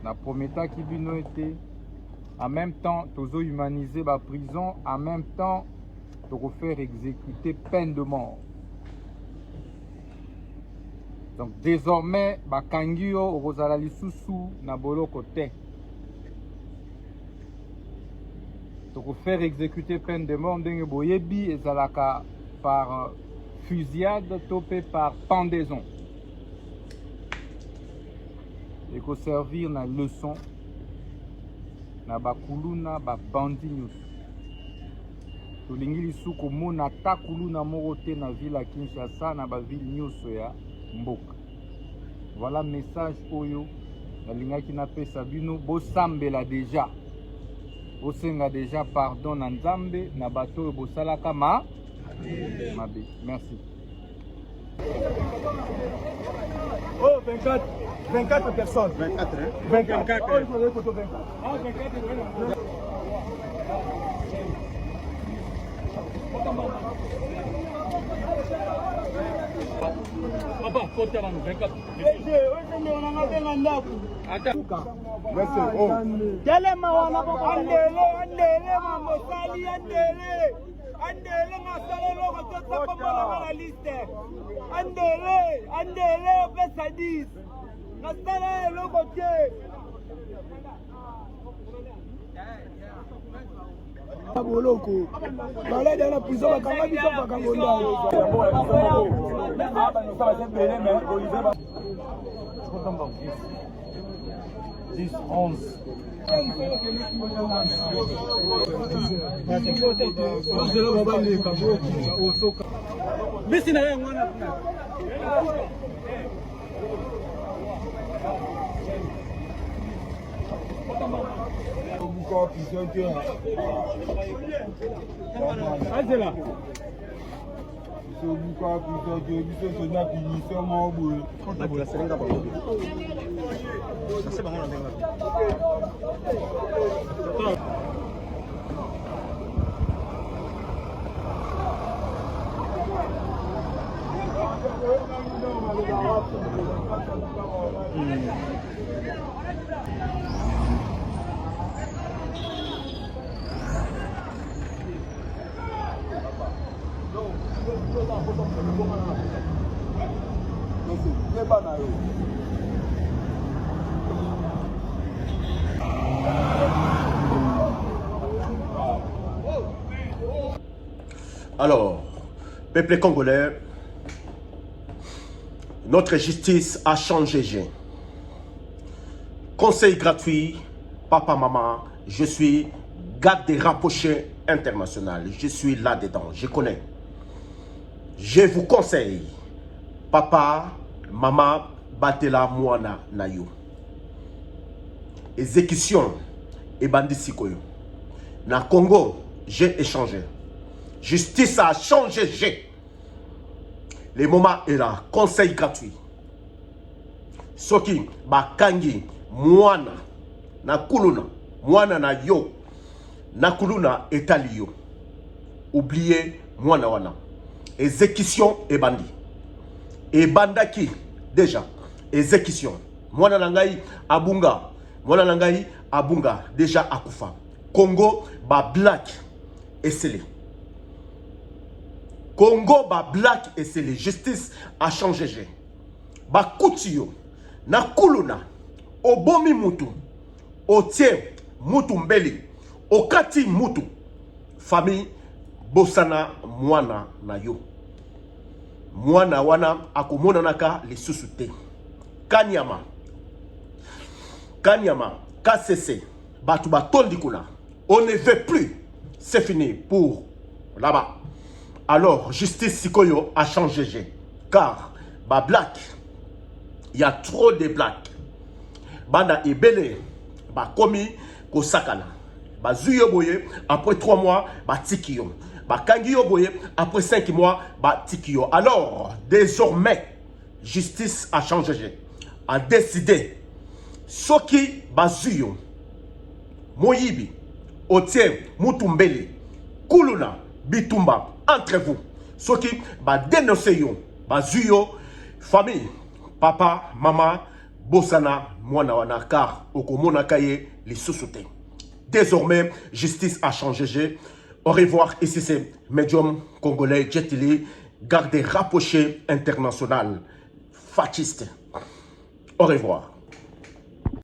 na prometa qui bino été en même temps tozo humaniser la prison, en même temps de faire exécuter peine de mort. Donc désormais bakangio okozala lisusu na boloko te. Donc faire exécuter peine de mort ndenge boyebi ezalaka par fusillade topé par pendaison. Et qu'on servir na leçon na bakuluna ba bandi nyusu. Tolingi lisu komona ta kuluna moko te na ville ya Kinshasa na ba ville nyusu ya mboka. Voilà message oyo nalingaki na pesa bino bosambela déjà. Bosenga déjà pardon na Nzambe na bato oyo bosalaka mabe. Merci. Oh, 24 personnes. 24, hein? 24. Oh, il faut les photos 24. Ah, 24. Papa, faut te rendre 24. Merci. Oh. Telema wana papa. Andele mamosali andele. Andele masala loko tota komona na liste. Andele pesa 10. Nasala loko tie. Boloko. Bala de la prison bakanga biso bakangonda. Dix, 11. Bisi na yeye mwana. Angela. Alors, peuple congolais, notre justice a changé. Conseil gratuit, papa, maman, je suis garde des rapprochés international. Je suis là-dedans, je connais. Je vous conseille, papa, maman, batela mwana nayo. Exécution et bandit. Na Congo, j'ai échangé. Justice a changé. Le moment est là. Conseil gratuit. Soki bakangi mwana na kuluna mwana na yo na kuluna etali yo. Oubliez mwana wana. Exécution et bandi. Et bandaki déjà. Exécution. Mwana nangai abunga. Mwana nangai abunga déjà akufa. Congo ba black et scellé. Congo ba black et c'est la justice a changé. Ba kutiyo na kuluna obomi mutu otie mutu mbeli okati mutu famille bosana mwana na yo mwana wana akomona naka lisusu te kanyama KCC batu batondi kuna on ne veut plus, c'est fini pour là-bas. Alors, justice Sikoyo a changé. Car, bah black, il y a trop de blacks. Banda ebele, bah komi, ko sakana. Bah zuyo boye, après 3 mois, bah tikiyo. Bah kangiyo boye, après 5 mois, bah tikiyo. Alors, désormais, justice a changé. A décidé. Soki, bah zuyo. Moyibi, Otien, Mutumbele, Kuluna, Bitumba. Entre vous, ceux qui va dénoncer yo, zuyo, famille, papa, maman, Bossana Mouanawana, car Okomona Kaye, les sous-soutés. Désormais, justice a changé. Au revoir, ici c'est Médium congolais Jetili, garde rapproché international, fasciste. Au revoir.